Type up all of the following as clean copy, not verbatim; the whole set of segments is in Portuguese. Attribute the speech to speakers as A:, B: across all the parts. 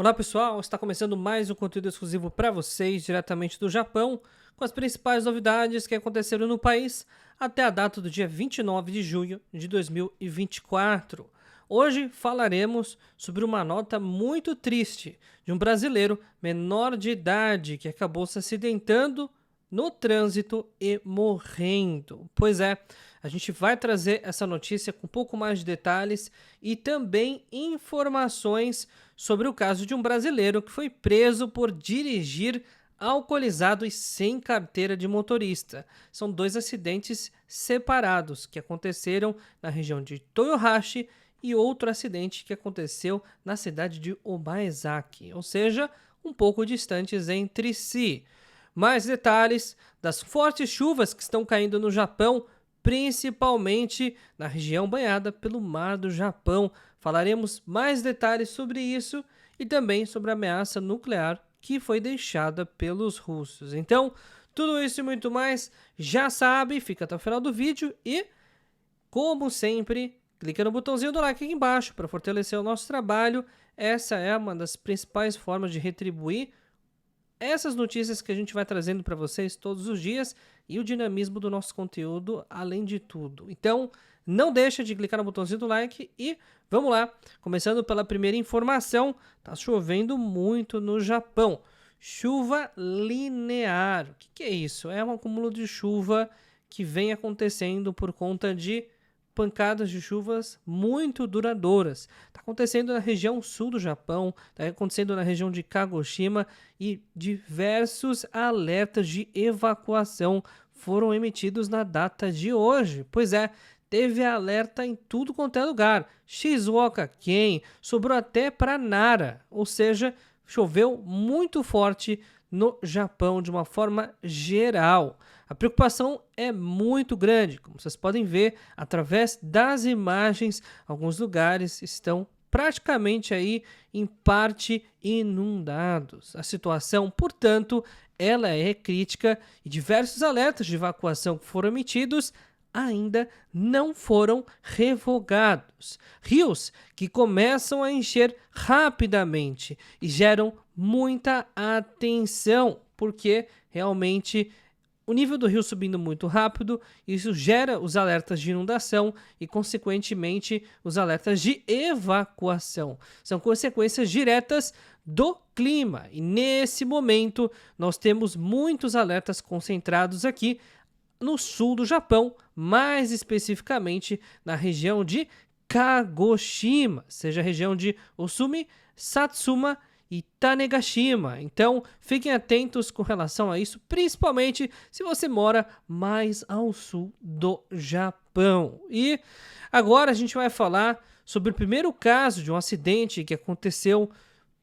A: Olá pessoal, está começando mais um conteúdo exclusivo para vocês, diretamente do Japão, com as principais novidades que aconteceram no país até a data do dia 29 de junho de 2024. Hoje falaremos sobre uma nota muito triste de um brasileiro menor de idade que acabou se acidentando no trânsito e morrendo. Pois é, a gente vai trazer essa notícia com um pouco mais de detalhes e também informações sobre o caso de um brasileiro que foi preso por dirigir alcoolizado e sem carteira de motorista. São dois acidentes separados que aconteceram na região de Toyohashi e outro acidente que aconteceu na cidade de Omaezaki, ou seja, um pouco distantes entre si. Mais detalhes das fortes chuvas que estão caindo no Japão, principalmente na região banhada pelo Mar do Japão. Falaremos mais detalhes sobre isso e também sobre a ameaça nuclear que foi deixada pelos russos. Então, tudo isso e muito mais, já sabe, fica até o final do vídeo e, como sempre, clica no botãozinho do like aqui embaixo para fortalecer o nosso trabalho. Essa é uma das principais formas de retribuir essas notícias que a gente vai trazendo para vocês todos os dias e o dinamismo do nosso conteúdo, além de tudo. Então, não deixa de clicar no botãozinho do like e vamos lá. Começando pela primeira informação, tá chovendo muito no Japão. Chuva linear. O que é isso? É um acúmulo de chuva que vem acontecendo por conta de pancadas de chuvas muito duradouras. Está acontecendo na região sul do Japão, está acontecendo na região de Kagoshima e diversos alertas de evacuação foram emitidos na data de hoje. Pois é, teve alerta em tudo quanto é lugar. Shizuoka, Ken, sobrou até para Nara, ou seja, choveu muito forte no Japão de uma forma geral. A preocupação é muito grande, como vocês podem ver através das imagens, alguns lugares estão praticamente aí em parte inundados. A situação, portanto, ela é crítica e diversos alertas de evacuação que foram emitidos ainda não foram revogados. Rios que começam a encher rapidamente e geram muita atenção, porque realmente o nível do rio subindo muito rápido, isso gera os alertas de inundação e, consequentemente, os alertas de evacuação. São consequências diretas do clima. E nesse momento, nós temos muitos alertas concentrados aqui no sul do Japão, mais especificamente na região de Kagoshima, seja a região de Osumi, Satsuma e Tanegashima. Então, fiquem atentos com relação a isso, principalmente se você mora mais ao sul do Japão. E agora a gente vai falar sobre o primeiro caso de um acidente que aconteceu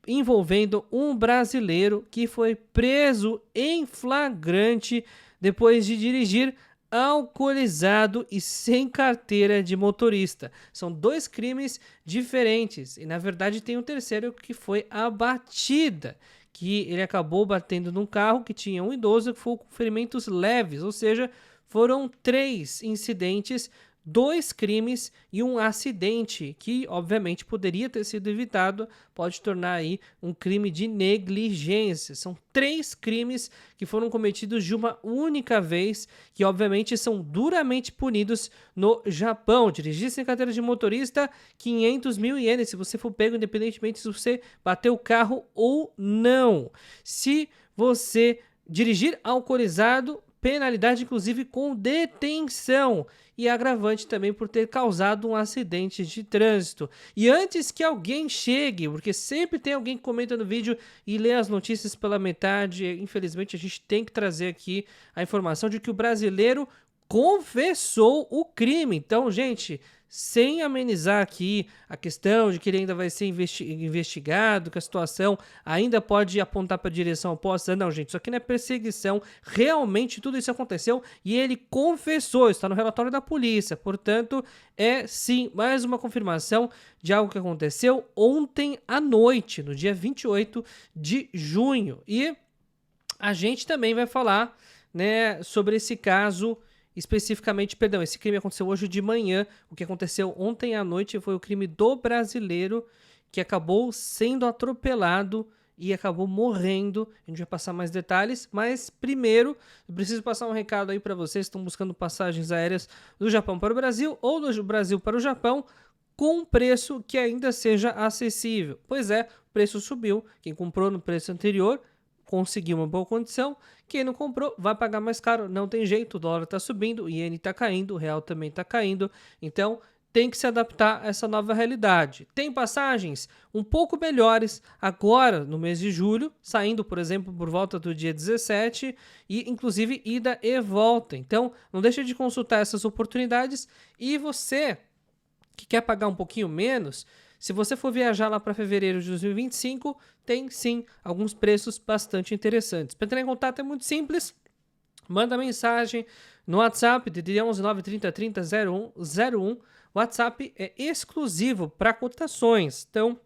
A: envolvendo um brasileiro que foi preso em flagrante depois de dirigir alcoolizado e sem carteira de motorista. São dois crimes diferentes e, na verdade, tem um terceiro que foi a batida, que ele acabou batendo num carro que tinha um idoso que foi com ferimentos leves, ou seja, foram 3 incidentes, 2 crimes e um acidente que, obviamente, poderia ter sido evitado, pode tornar aí um crime de negligência. São 3 crimes que foram cometidos de uma única vez, que obviamente são duramente punidos no Japão. Dirigir sem carteira de motorista, 500 mil ienes, se você for pego, independentemente se você bateu o carro ou não. Se você dirigir alcoolizado, penalidade inclusive com detenção e agravante também por ter causado um acidente de trânsito. E antes que alguém chegue, porque sempre tem alguém que comenta no vídeo e lê as notícias pela metade, infelizmente a gente tem que trazer aqui a informação de que o brasileiro confessou o crime. Então, gente, sem amenizar aqui a questão de que ele ainda vai ser investigado, que a situação ainda pode apontar para a direção oposta. Não, gente, isso aqui não é perseguição. Realmente tudo isso aconteceu e ele confessou, está no relatório da polícia. Portanto, é sim mais uma confirmação de algo que aconteceu ontem à noite, no dia 28 de junho. E a gente também vai falar, né, sobre esse caso especificamente, perdão, esse crime aconteceu hoje de manhã. O que aconteceu ontem à noite foi o crime do brasileiro que acabou sendo atropelado e acabou morrendo. A gente vai passar mais detalhes, mas primeiro eu preciso passar um recado aí para vocês que estão buscando passagens aéreas do Japão para o Brasil ou do Brasil para o Japão com um preço que ainda seja acessível. Pois é, o preço subiu. Quem comprou no preço anterior conseguiu uma boa condição. Quem não comprou vai pagar mais caro. Não tem jeito, o dólar está subindo, o iene está caindo, o real também está caindo. Então tem que se adaptar a essa nova realidade. Tem passagens um pouco melhores agora no mês de julho, saindo, por exemplo, por volta do dia 17 e inclusive ida e volta. Então não deixe de consultar essas oportunidades. E você que quer pagar um pouquinho menos, se você for viajar lá para fevereiro de 2025, tem sim alguns preços bastante interessantes. Para entrar em contato é muito simples, manda mensagem no WhatsApp, DDD 11 930 30 0101. O WhatsApp é exclusivo para cotações, então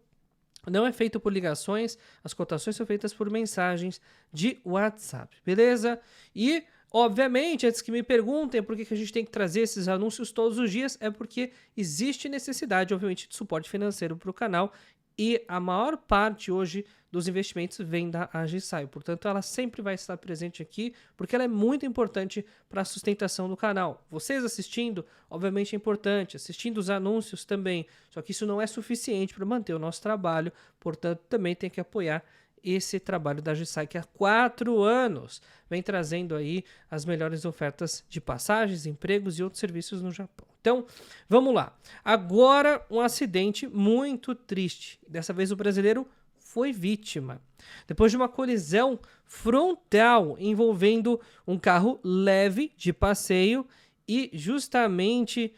A: não é feito por ligações, as cotações são feitas por mensagens de WhatsApp, beleza? E obviamente, antes que me perguntem por que a gente tem que trazer esses anúncios todos os dias, é porque existe necessidade, obviamente, de suporte financeiro para o canal e a maior parte hoje dos investimentos vem da Agisai. Portanto, ela sempre vai estar presente aqui porque ela é muito importante para a sustentação do canal. Vocês assistindo, obviamente é importante, assistindo os anúncios também, só que isso não é suficiente para manter o nosso trabalho, portanto, também tem que apoiar esse trabalho da Agisai, que há 4 anos vem trazendo aí as melhores ofertas de passagens, empregos e outros serviços no Japão. Então, vamos lá. Agora, um acidente muito triste. Dessa vez o brasileiro foi vítima. Depois de uma colisão frontal envolvendo um carro leve de passeio e justamente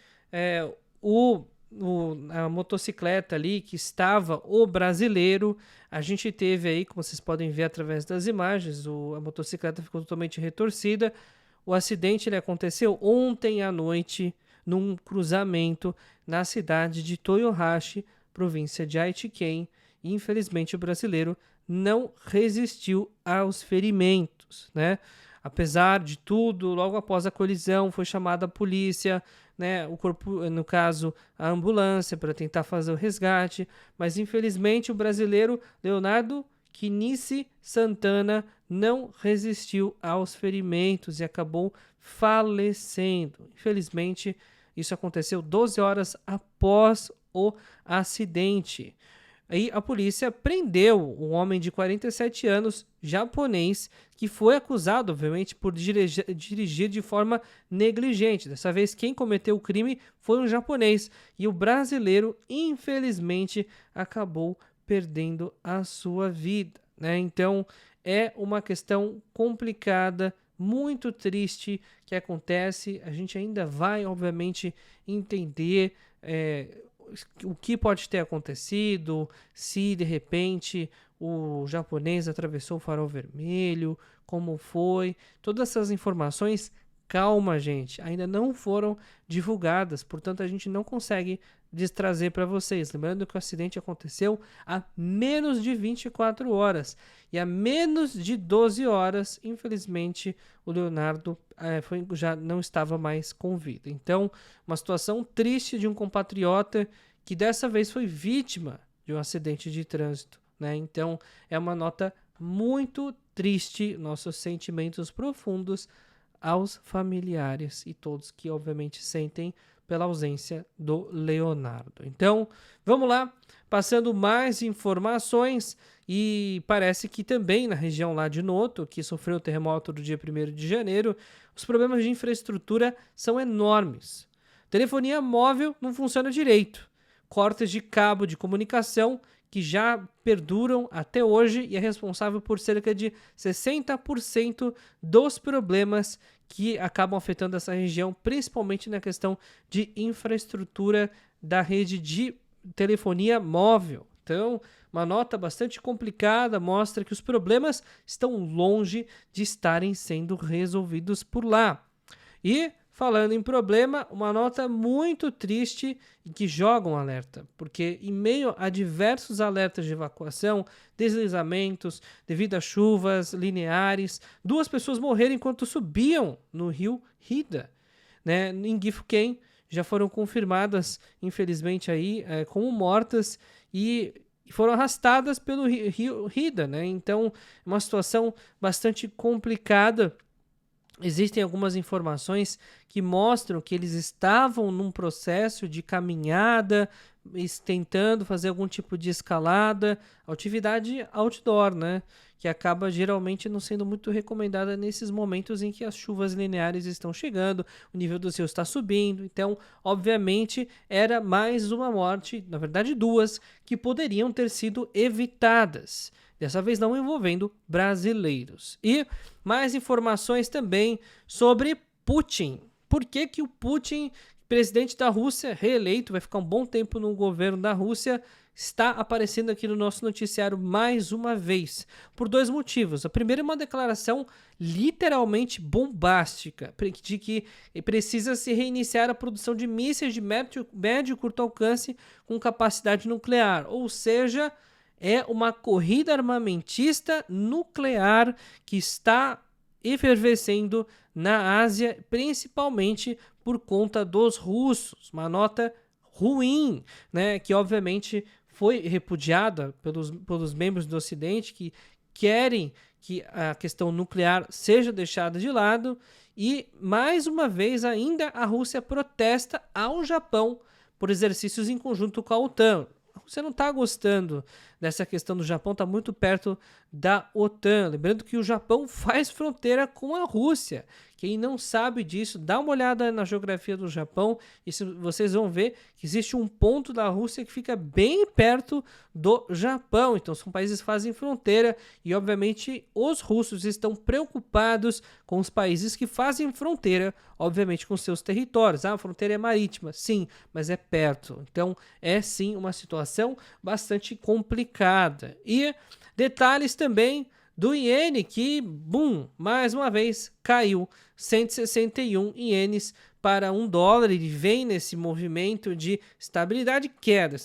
A: a motocicleta ali que estava o brasileiro, a gente teve aí, como vocês podem ver através das imagens, a motocicleta ficou totalmente retorcida. O acidente ele aconteceu ontem à noite num cruzamento na cidade de Toyohashi, província de Aichiken, e infelizmente o brasileiro não resistiu aos ferimentos, né? Apesar de tudo, logo após a colisão foi chamada a polícia, né, o corpo, no caso, a ambulância para tentar fazer o resgate, mas infelizmente o brasileiro Leonardo Kinici Santana não resistiu aos ferimentos e acabou falecendo. Infelizmente, isso aconteceu 12 horas após o acidente. Aí a polícia prendeu um homem de 47 anos, japonês, que foi acusado, obviamente, por dirigir de forma negligente. Dessa vez, quem cometeu o crime foi um japonês. E o brasileiro, infelizmente, acabou perdendo a sua vida, né? Então, é uma questão complicada, muito triste que acontece. A gente ainda vai, obviamente, entender o que pode ter acontecido, se de repente o japonês atravessou o farol vermelho, como foi. Todas essas informações, calma, gente, ainda não foram divulgadas, portanto a gente não consegue trazer para vocês. Lembrando que o acidente aconteceu há menos de 24 horas e há menos de 12 horas, infelizmente, o Leonardo já não estava mais com vida. Então, uma situação triste de um compatriota que dessa vez foi vítima de um acidente de trânsito, né? Então, é uma nota muito triste, nossos sentimentos profundos aos familiares e todos que, obviamente, sentem pela ausência do Leonardo. Então, vamos lá, passando mais informações, e parece que também na região lá de Noto, que sofreu o terremoto do dia 1º de janeiro, os problemas de infraestrutura são enormes. Telefonia móvel não funciona direito. Cortes de cabo de comunicação que já perduram até hoje e é responsável por cerca de 60% dos problemas que acabam afetando essa região, principalmente na questão de infraestrutura da rede de telefonia móvel. Então, uma nota bastante complicada, mostra que os problemas estão longe de estarem sendo resolvidos por lá. E, falando em problema, uma nota muito triste e que joga um alerta, porque em meio a diversos alertas de evacuação, deslizamentos, devido a chuvas lineares, 2 pessoas morreram enquanto subiam no rio Hida, né? Em Gifuken já foram confirmadas, infelizmente, aí, como mortas, e e foram arrastadas pelo rio Hida, né? Então, é uma situação bastante complicada. Existem algumas informações que mostram que eles estavam num processo de caminhada, tentando fazer algum tipo de escalada, atividade outdoor, né? Que acaba geralmente não sendo muito recomendada nesses momentos em que as chuvas lineares estão chegando, o nível do rio está subindo. Então, obviamente, era mais uma morte, na verdade duas, que poderiam ter sido evitadas. Dessa vez não envolvendo brasileiros. E mais informações também sobre Putin. Por que que o Putin, presidente da Rússia, reeleito, vai ficar um bom tempo no governo da Rússia, está aparecendo aqui no nosso noticiário mais uma vez? Por dois motivos. A primeira é uma declaração literalmente bombástica de que precisa se reiniciar a produção de mísseis de médio e curto alcance com capacidade nuclear. Ou seja, é uma corrida armamentista nuclear que está efervescendo na Ásia, principalmente por conta dos russos. Uma nota ruim, né, que obviamente foi repudiada pelos membros do Ocidente, que querem que a questão nuclear seja deixada de lado. E, mais uma vez, ainda a Rússia protesta ao Japão por exercícios em conjunto com a OTAN. Você não está gostando dessa questão do Japão, está muito perto da OTAN. Lembrando que o Japão faz fronteira com a Rússia. Quem não sabe disso, dá uma olhada na geografia do Japão e vocês vão ver que existe um ponto da Rússia que fica bem perto do Japão. Então são países que fazem fronteira e obviamente os russos estão preocupados com os países que fazem fronteira, obviamente com seus territórios. A fronteira é marítima, sim, mas é perto. Então é sim uma situação bastante complicada. E detalhes também do iene que, mais uma vez caiu 161 ienes para $1. Ele vem nesse movimento de estabilidade queda,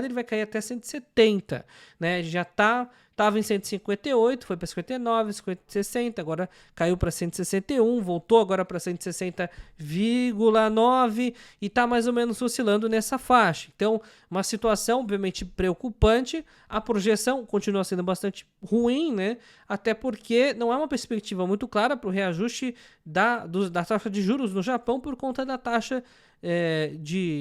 A: ele vai cair até 170, né? Já estava em 158, foi para 59, 60, agora caiu para 161, voltou agora para 160,9 e está mais ou menos oscilando nessa faixa. Então, uma situação obviamente preocupante. A projeção continua sendo bastante ruim, né? Até porque não é uma perspectiva muito clara para o reajuste da taxa de juros no Japão por conta da taxa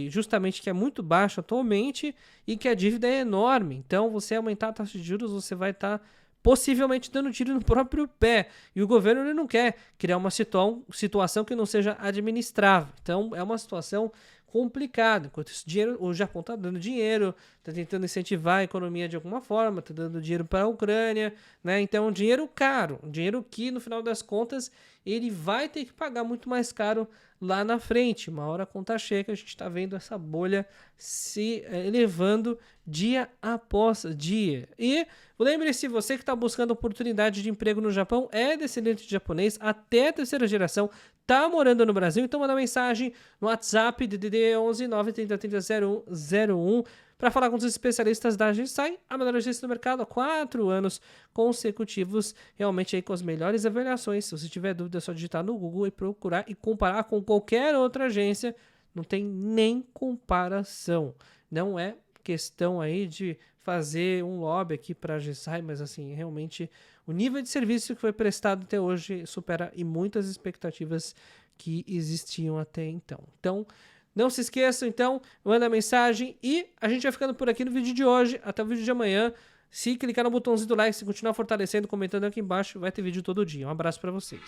A: justamente que é muito baixa atualmente e que a dívida é enorme. Então, você aumentar a taxa de juros, você vai estar possivelmente dando tiro no próprio pé. E o governo ele não quer criar uma situação que não seja administrável. Então, é uma situação complicado. Enquanto esse dinheiro, o Japão está dando dinheiro, está tentando incentivar a economia de alguma forma, está dando dinheiro para a Ucrânia, né? Então é um dinheiro caro, um dinheiro que no final das contas ele vai ter que pagar muito mais caro lá na frente. Uma hora a conta chega, a gente está vendo essa bolha se elevando dia após dia. E lembre-se, você que está buscando oportunidade de emprego no Japão, é descendente de japonês, até a terceira geração, tá morando no Brasil, então manda mensagem no WhatsApp DDD 11 930 0101 para falar com os especialistas da Jinsai, a melhor agência do mercado há 4 anos consecutivos, realmente aí com as melhores avaliações. Se você tiver dúvida, é só digitar no Google e procurar e comparar com qualquer outra agência, não tem nem comparação. Não é questão aí de fazer um lobby aqui para a Jinsai, mas assim, realmente o nível de serviço que foi prestado até hoje supera e muitas expectativas que existiam até então. Então, não se esqueçam, então, manda mensagem e a gente vai ficando por aqui no vídeo de hoje. Até o vídeo de amanhã. Se clicar no botãozinho do like, se continuar fortalecendo, comentando aqui embaixo, vai ter vídeo todo dia. Um abraço para vocês.